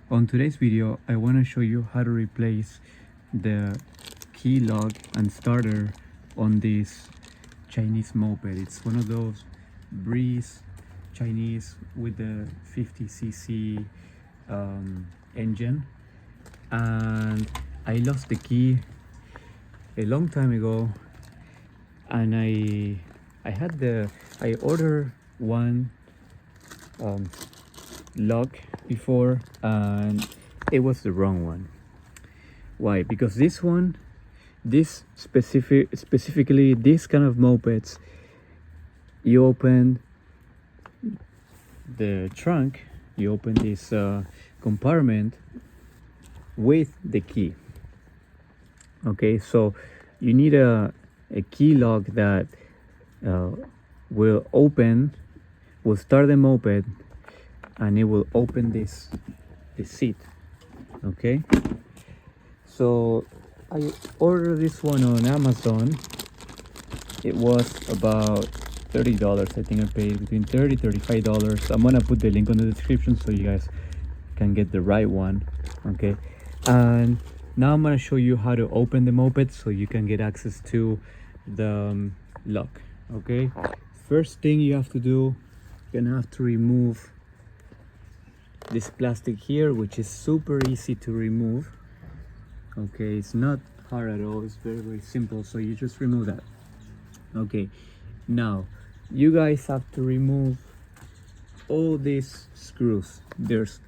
On today's video, I want to show you how to replace the key lock and starter on this Chinese moped. It's one of those Breeze Chinese with the 50cc engine, and I lost the key a long time ago, and I ordered one lock before, and it was the wrong one. Why? Because specifically this kind of mopeds, you open the trunk, you open this compartment with the key. Okay, so you need a key lock that will start the moped, and it will open this seat. Okay, so I ordered this one on Amazon. It was about $30. I think I paid between $30-$35. I'm gonna put the link on the description so you guys can get the right one. Okay, and now I'm gonna show you how to open the moped so you can get access to the lock. Okay, first thing you have to do, you're gonna have to remove this plastic here, which is super easy to remove. Okay, it's not hard at all, it's very simple. So you just remove that. Okay, now you guys have to remove all these screws. There's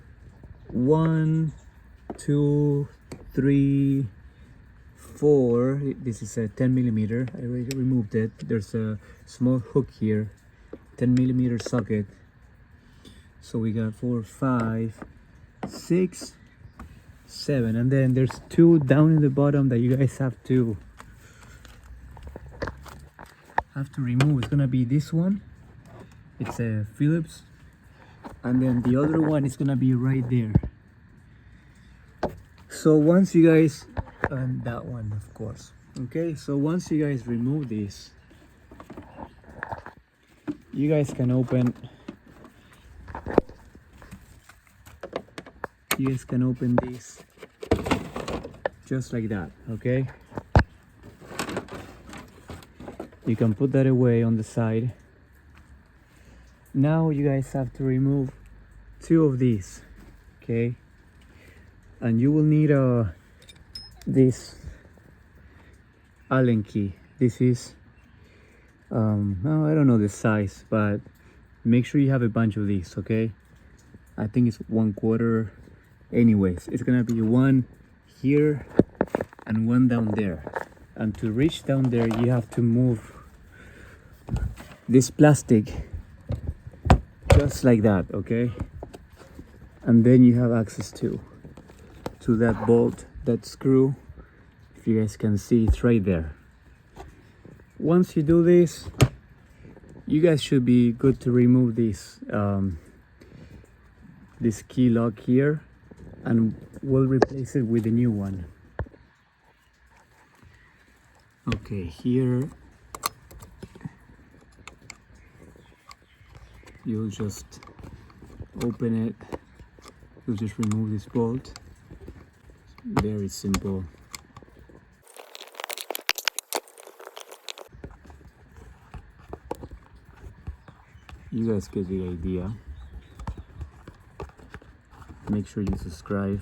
1, 2, 3, 4. This is a 10mm. I already removed it. There's a small hook here, 10mm socket. So we got 4, 5, 6, 7, and then there's 2 down in the bottom that you guys have to remove. It's gonna be this one. It's a Phillips, and then the other one is gonna be right there. So once you guys, and that one of course. Okay, so once you guys remove this, you guys can open this just like that. Okay, you can put that away on the side. Now you guys have to remove 2 of these. Okay, and you will need this Allen key. This is no, I don't know the size, but make sure you have a bunch of these. Okay, I think it's 1/4. Anyways, it's gonna be 1 here and 1 down there, and to reach down there you have to move this plastic just like that. Okay, and then you have access to that bolt, that screw. If you guys can see, it's right there. Once you do this, you guys should be good to remove this this key lock here, and we'll replace it with a new one. Okay, here you'll just open it. You'll just remove this bolt. Very simple. You guys get the idea. Make sure you subscribe.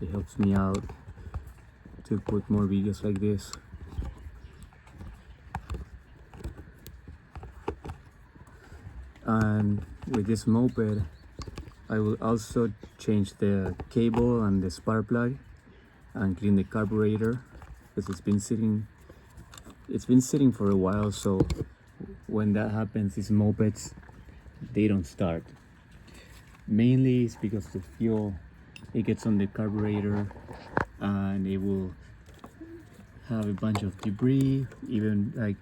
It helps me out to put more videos like this. And with this moped, I will also change the cable and the spark plug and clean the carburetor, because it's been sitting for a while. So when that happens, these mopeds, they don't start. Mainly it's because the fuel, it gets on the carburetor and it will have a bunch of debris, even like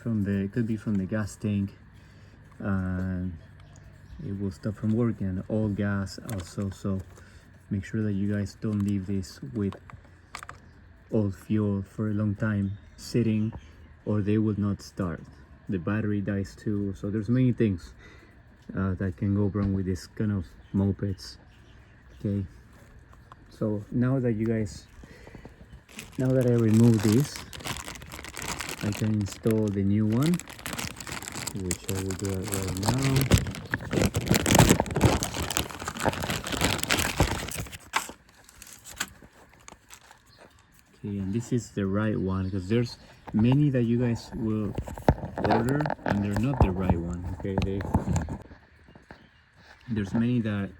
it could be from the gas tank, and it will stop from working, and all gas also. So make sure that you guys don't leave this with old fuel for a long time sitting, or they will not start. The battery dies too. So there's many things that can go wrong with this kind of mopeds. Okay, So now that I remove this, I can install the new one, which I will do it right now. Okay, and this is the right one, because there's many that you guys will order and they're not the right one. Okay, there's many that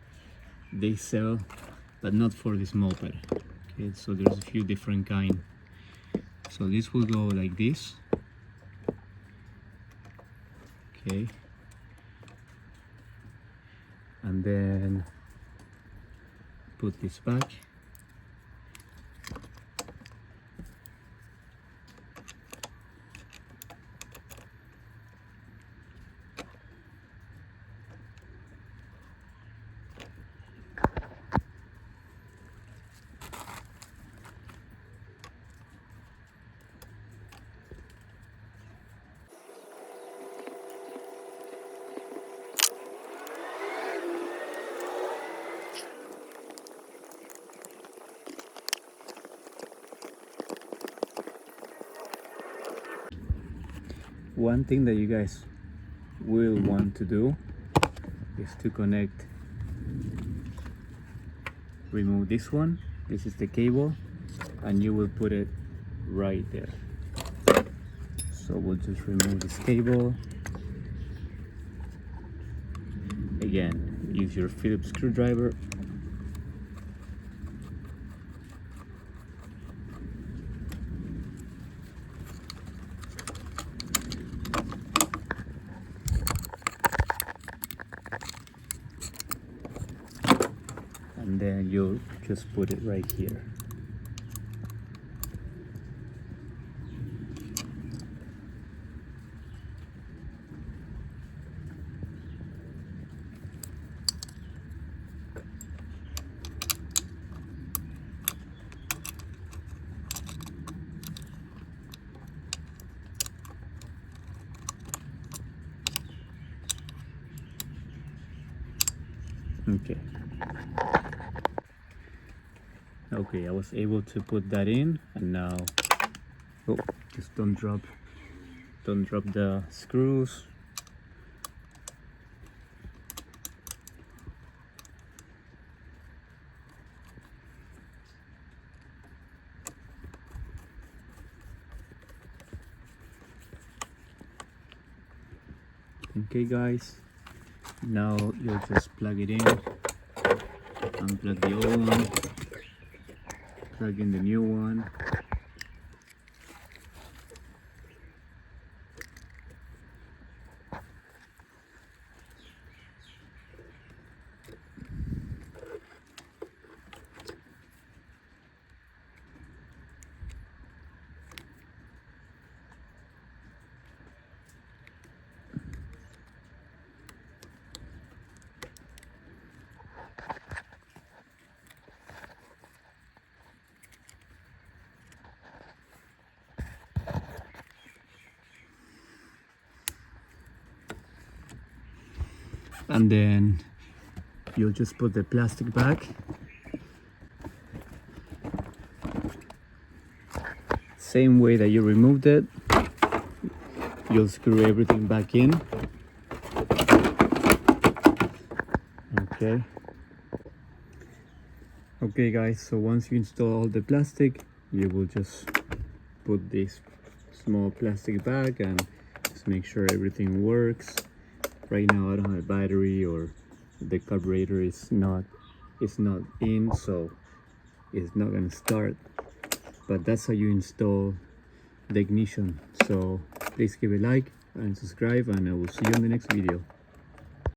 they sell but not for this moped. Okay, so there's a few different kind. So this will go like this. Okay, and then put this back. One thing that you guys will want to do is to remove this one. This is the cable, and you will put it right there. So we'll just remove this cable. Again, use your Phillips screwdriver. And then you'll just put it right here. Okay, I was able to put that in, and now, oh, just don't drop the screws. Okay guys, now you'll just plug it in, unplug the old one, plug in the new one. And then you'll just put the plastic back. Same way that you removed it, you'll screw everything back in. Okay guys, so once you install all the plastic, you will just put this small plastic bag and just make sure everything works. Right now I don't have a battery, or the carburetor is not in, so it's not gonna start. But that's how you install the ignition. So please give a like and subscribe, and I will see you in the next video.